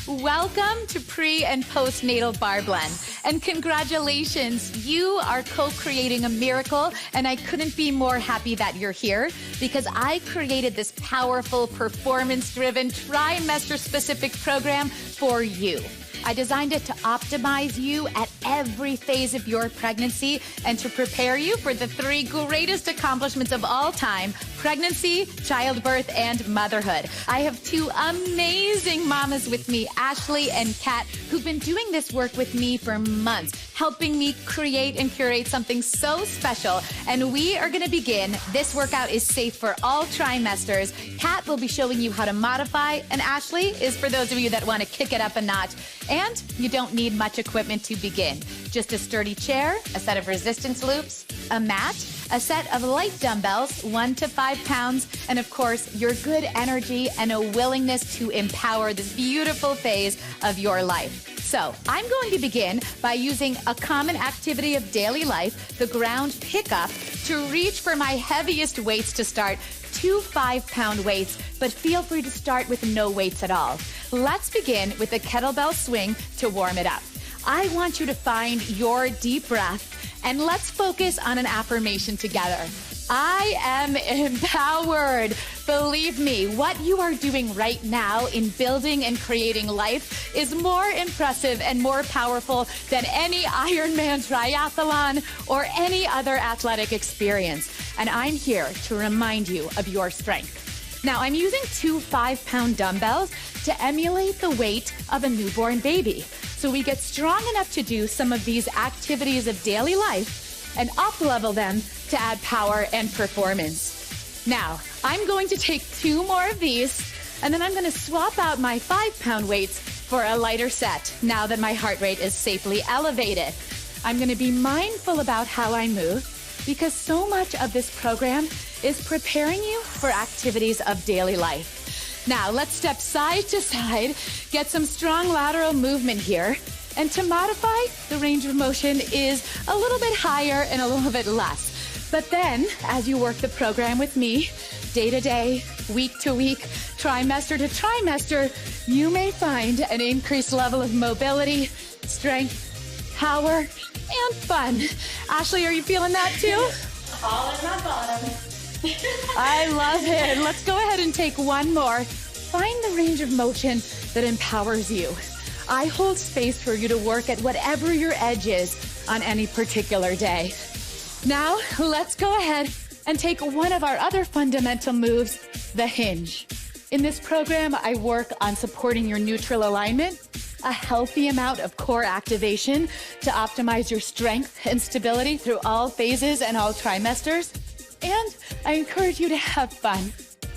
Welcome to Pre- and Post Natal Barre Blend. And congratulations, you are co-creating a miracle, and I couldn't be more happy that you're here because I created this powerful, performance-driven, trimester-specific program for you. I designed it to optimize you at every phase of your pregnancy and to prepare you for the 3 greatest accomplishments of all time: pregnancy, childbirth, and motherhood. I have 2 amazing mamas with me, Ashley and Kat, who've been doing this work with me for months, helping me create and curate something so special. And we are going to begin. This workout is safe for all trimesters. Kat will be showing you how to modify, and Ashley is for those of you that want to kick it up a notch. And you don't need much equipment to begin. Just a sturdy chair, a set of resistance loops, a mat, a set of light dumbbells, 1 to 5 pounds, and of course, your good energy and a willingness to empower this beautiful phase of your life. So I'm going to begin by using a common activity of daily life, the ground pickup, to reach for my heaviest weights to start, 2 5-pound weights, but feel free to start with no weights at all. Let's begin with a kettlebell swing to warm it up. I want you to find your deep breath, and let's focus on an affirmation together. I am empowered. Believe me, what you are doing right now in building and creating life is more impressive and more powerful than any Ironman triathlon or any other athletic experience. And I'm here to remind you of your strength. Now, I'm using 2 5-pound dumbbells to emulate the weight of a newborn baby, so we get strong enough to do some of these activities of daily life and up-level them to add power and performance. Now, I'm going to take 2 more of these, and then I'm going to swap out my 5-pound weights for a lighter set now that my heart rate is safely elevated. I'm going to be mindful about how I move because so much of this program is preparing you for activities of daily life. Now, let's step side to side, get some strong lateral movement here. And to modify, the range of motion is a little bit higher and a little bit less. But then, as you work the program with me, day to day, week to week, trimester to trimester, you may find an increased level of mobility, strength, power, and fun. Ashley, are you feeling that too? All in my bottom. I love it. Let's go ahead and take 1 more. Find the range of motion that empowers you. I hold space for you to work at whatever your edge is on any particular day. Now, let's go ahead and take one of our other fundamental moves, the hinge. In this program, I work on supporting your neutral alignment, a healthy amount of core activation to optimize your strength and stability through all phases and all trimesters. And I encourage you to have fun.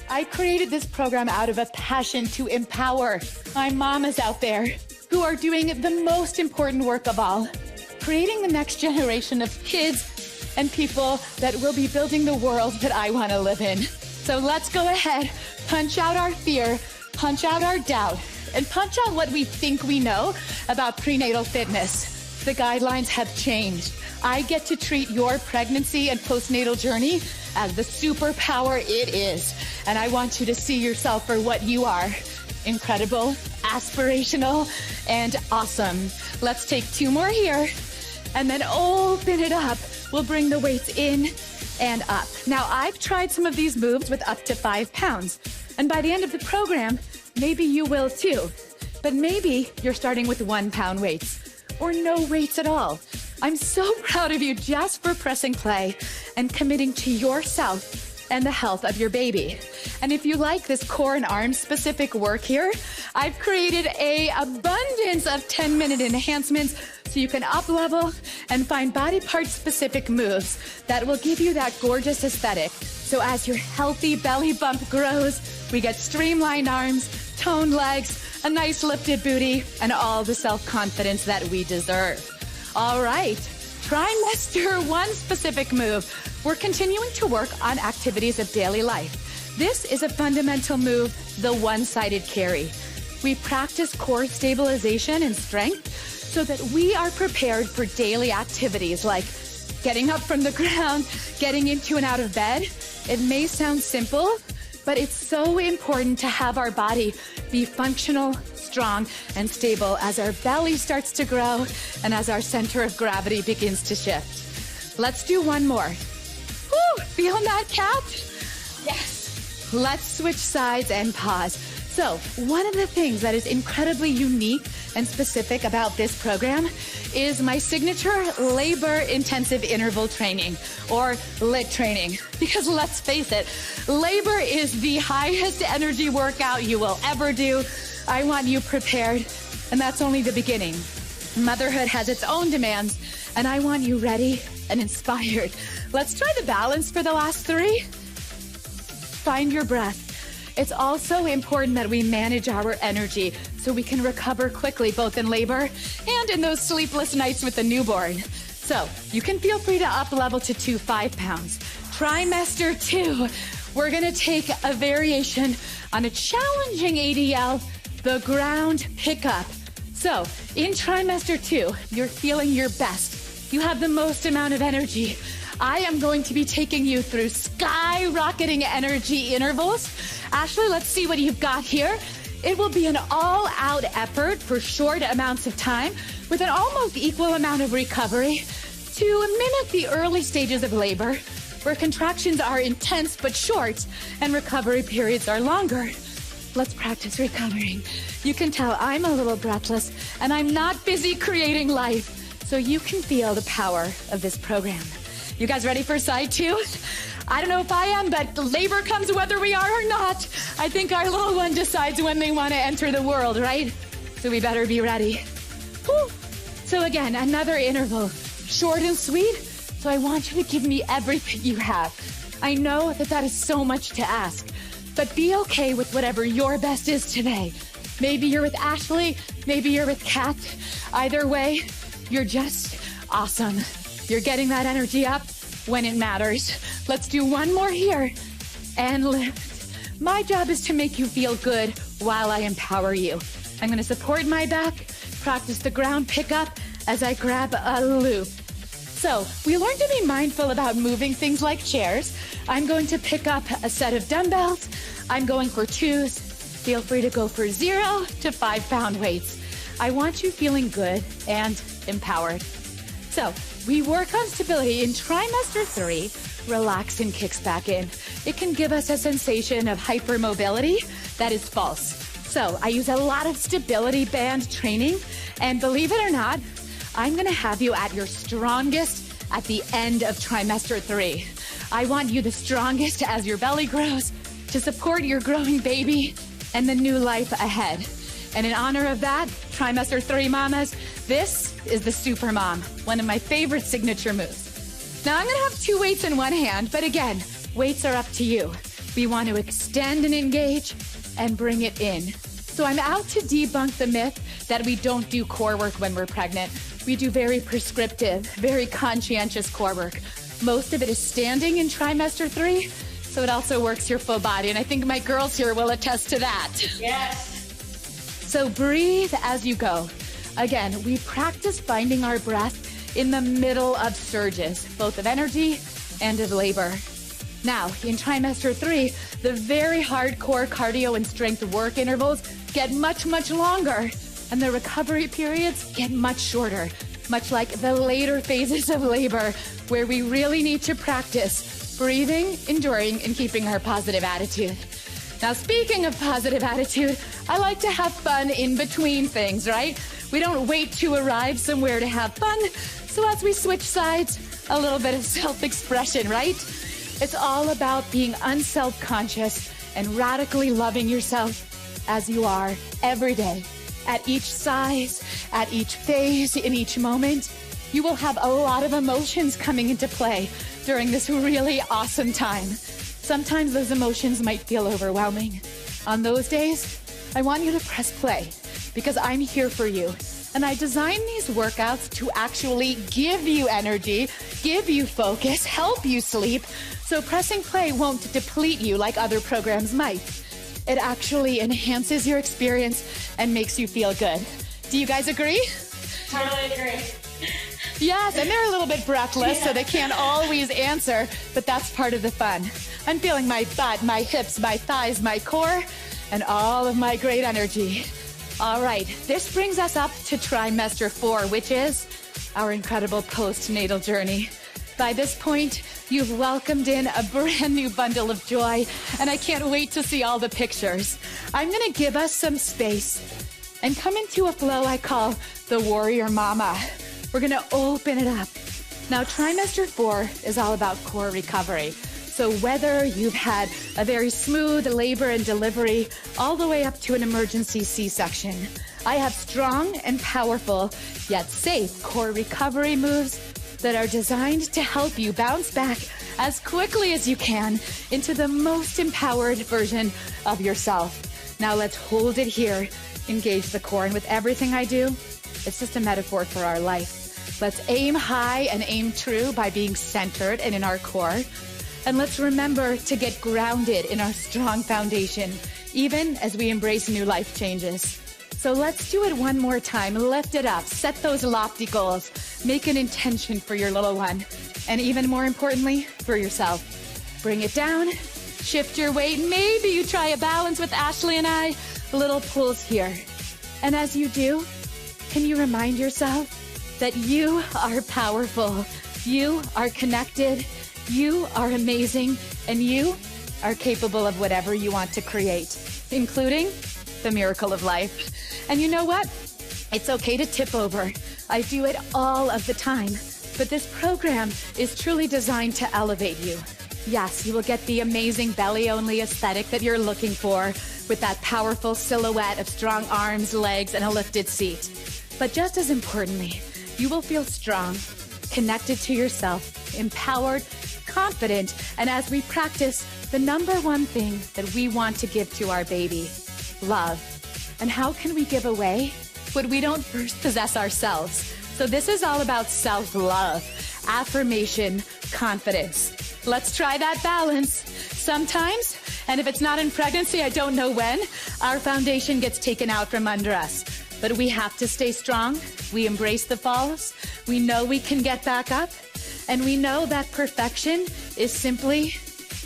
I created this program out of a passion to empower my mamas out there who are doing the most important work of all, creating the next generation of kids and people that will be building the world that I want to live in. So let's go ahead, punch out our fear, punch out our doubt, and punch out what we think we know about prenatal fitness. The guidelines have changed. I get to treat your pregnancy and postnatal journey as the superpower it is. And I want you to see yourself for what you are: incredible, aspirational, and awesome. Let's take 2 more here and then open it up. We'll bring the weights in and up. Now, I've tried some of these moves with up to 5 pounds. And by the end of the program, maybe you will too. But maybe you're starting with 1-pound weights or no weights at all. I'm so proud of you just for pressing play and committing to yourself and the health of your baby. And if you like this core and arm specific work here, I've created an abundance of 10-minute enhancements so you can up level and find body part specific moves that will give you that gorgeous aesthetic. So as your healthy belly bump grows, we get streamlined arms, toned legs, a nice lifted booty, and all the self-confidence that we deserve. All right, trimester 1 specific move. We're continuing to work on activities of daily life. This is a fundamental move, the one-sided carry. We practice core stabilization and strength so that we are prepared for daily activities like getting up from the ground, getting into and out of bed. It may sound simple, But it's so important to have our body be functional, strong, and stable as our belly starts to grow and as our center of gravity begins to shift. Let's do one more. Woo! Feeling that, Kat? Yes. Let's switch sides and pause. So, one of the things that is incredibly unique and specific about this program is my signature labor intensive interval training, or LIT training. Because let's face it, labor is the highest energy workout you will ever do. I want you prepared, and that's only the beginning. Motherhood has its own demands, and I want you ready and inspired. Let's try the balance for the last 3. Find your breath. It's also important that we manage our energy so we can recover quickly, both in labor and in those sleepless nights with the newborn. So you can feel free to up level to 5 pounds. Trimester 2, we're gonna take a variation on a challenging ADL, the ground pickup. So in trimester 2, you're feeling your best. You have the most amount of energy. I am going to be taking you through skyrocketing energy intervals. Ashley, let's see what you've got here. It will be an all-out effort for short amounts of time with an almost equal amount of recovery to mimic the early stages of labor, where contractions are intense but short and recovery periods are longer. Let's practice recovering. You can tell I'm a little breathless and I'm not busy creating life, so you can feel the power of this program. You guys ready for side 2? I don't know if I am, but labor comes whether we are or not. I think our little one decides when they want to enter the world, right? So we better be ready. Whew. So again, another interval, short and sweet. So I want you to give me everything you have. I know that that is so much to ask, but be okay with whatever your best is today. Maybe you're with Ashley, maybe you're with Kat. Either way, you're just awesome. You're getting that energy up when it matters. Let's do one more here and lift. My job is to make you feel good while I empower you. I'm gonna support my back, practice the ground pickup as I grab a loop. So we learned to be mindful about moving things like chairs. I'm going to pick up a set of dumbbells. I'm going for 2s. Feel free to go for 0 to 5 pound weights. I want you feeling good and empowered. So we work on stability in trimester 3. Relaxing kicks back in. It can give us a sensation of hypermobility that is false. So I use a lot of stability band training, and believe it or not, I'm gonna have you at your strongest at the end of trimester 3. I want you the strongest as your belly grows to support your growing baby and the new life ahead. And in honor of that, trimester 3 mamas, this is the super mom, one of my favorite signature moves. Now I'm gonna have 2 weights in one hand, but again, weights are up to you. We want to extend and engage and bring it in. So I'm out to debunk the myth that we don't do core work when we're pregnant. We do very prescriptive, very conscientious core work. Most of it is standing in trimester 3, so it also works your full body. And I think my girls here will attest to that. Yes. So breathe as you go. Again, we practice finding our breath in the middle of surges, both of energy and of labor. Now, in trimester 3, the very hardcore cardio and strength work intervals get much, much longer, and the recovery periods get much shorter, much like the later phases of labor, where we really need to practice breathing, enduring, and keeping our positive attitude. Now, speaking of positive attitude, I like to have fun in between things, right? We don't wait to arrive somewhere to have fun. So as we switch sides, a little bit of self-expression, right? It's all about being unself-conscious and radically loving yourself as you are every day. At each size, at each phase, in each moment, you will have a lot of emotions coming into play during this really awesome time. Sometimes those emotions might feel overwhelming. On those days, I want you to press play because I'm here for you. And I designed these workouts to actually give you energy, give you focus, help you sleep. So pressing play won't deplete you like other programs might. It actually enhances your experience and makes you feel good. Do you guys agree? Totally agree. Yes, and they're a little bit breathless, so they can't always answer, but that's part of the fun. I'm feeling my butt, my hips, my thighs, my core, and all of my great energy. All right, this brings us up to trimester 4, which is our incredible postnatal journey. By this point, you've welcomed in a brand new bundle of joy, and I can't wait to see all the pictures. I'm gonna give us some space and come into a flow I call the warrior mama. We're gonna open it up. Now, trimester 4 is all about core recovery. So whether you've had a very smooth labor and delivery all the way up to an emergency C-section, I have strong and powerful, yet safe core recovery moves that are designed to help you bounce back as quickly as you can into the most empowered version of yourself. Now let's hold it here, engage the core, and with everything I do, it's just a metaphor for our life. Let's aim high and aim true by being centered and in our core. And let's remember to get grounded in our strong foundation, even as we embrace new life changes. So let's do it one more time. Lift it up, set those lofty goals, make an intention for your little one, and even more importantly, for yourself. Bring it down, shift your weight. Maybe you try a balance with Ashley and I, little pulls here. And as you do, can you remind yourself that you are powerful, you are connected, you are amazing, and you are capable of whatever you want to create, including the miracle of life. And you know what? It's okay to tip over. I do it all of the time, but this program is truly designed to elevate you. Yes, you will get the amazing belly-only aesthetic that you're looking for with that powerful silhouette of strong arms, legs, and a lifted seat. But just as importantly, you will feel strong, connected to yourself, empowered, confident, and as we practice the number one thing that we want to give to our baby, love. And how can we give away what we don't first possess ourselves? So this is all about self-love, affirmation, confidence. Let's try that balance. Sometimes, and if it's not in pregnancy, I don't know when, our foundation gets taken out from under us. But we have to stay strong. We embrace the falls. We know we can get back up. And we know that perfection is simply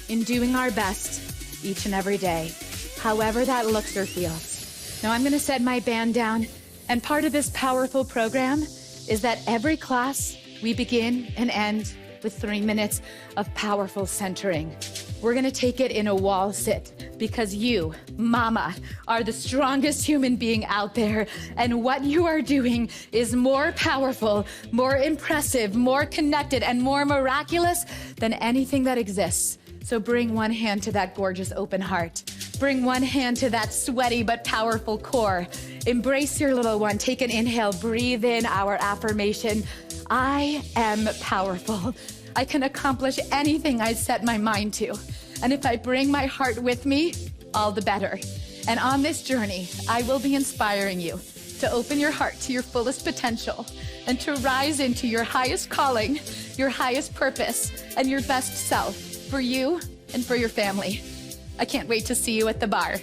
in doing our best each and every day, however that looks or feels. Now I'm gonna set my band down, and part of this powerful program is that every class we begin and end with 3 minutes of powerful centering. We're gonna take it in a wall sit because you, mama, are the strongest human being out there, and what you are doing is more powerful, more impressive, more connected, and more miraculous than anything that exists. So bring one hand to that gorgeous open heart. Bring one hand to that sweaty but powerful core. Embrace your little one. Take an inhale. Breathe in our affirmation. I am powerful. I can accomplish anything I set my mind to. And if I bring my heart with me, all the better. And on this journey, I will be inspiring you to open your heart to your fullest potential and to rise into your highest calling, your highest purpose, and your best self for you and for your family. I can't wait to see you at the bar.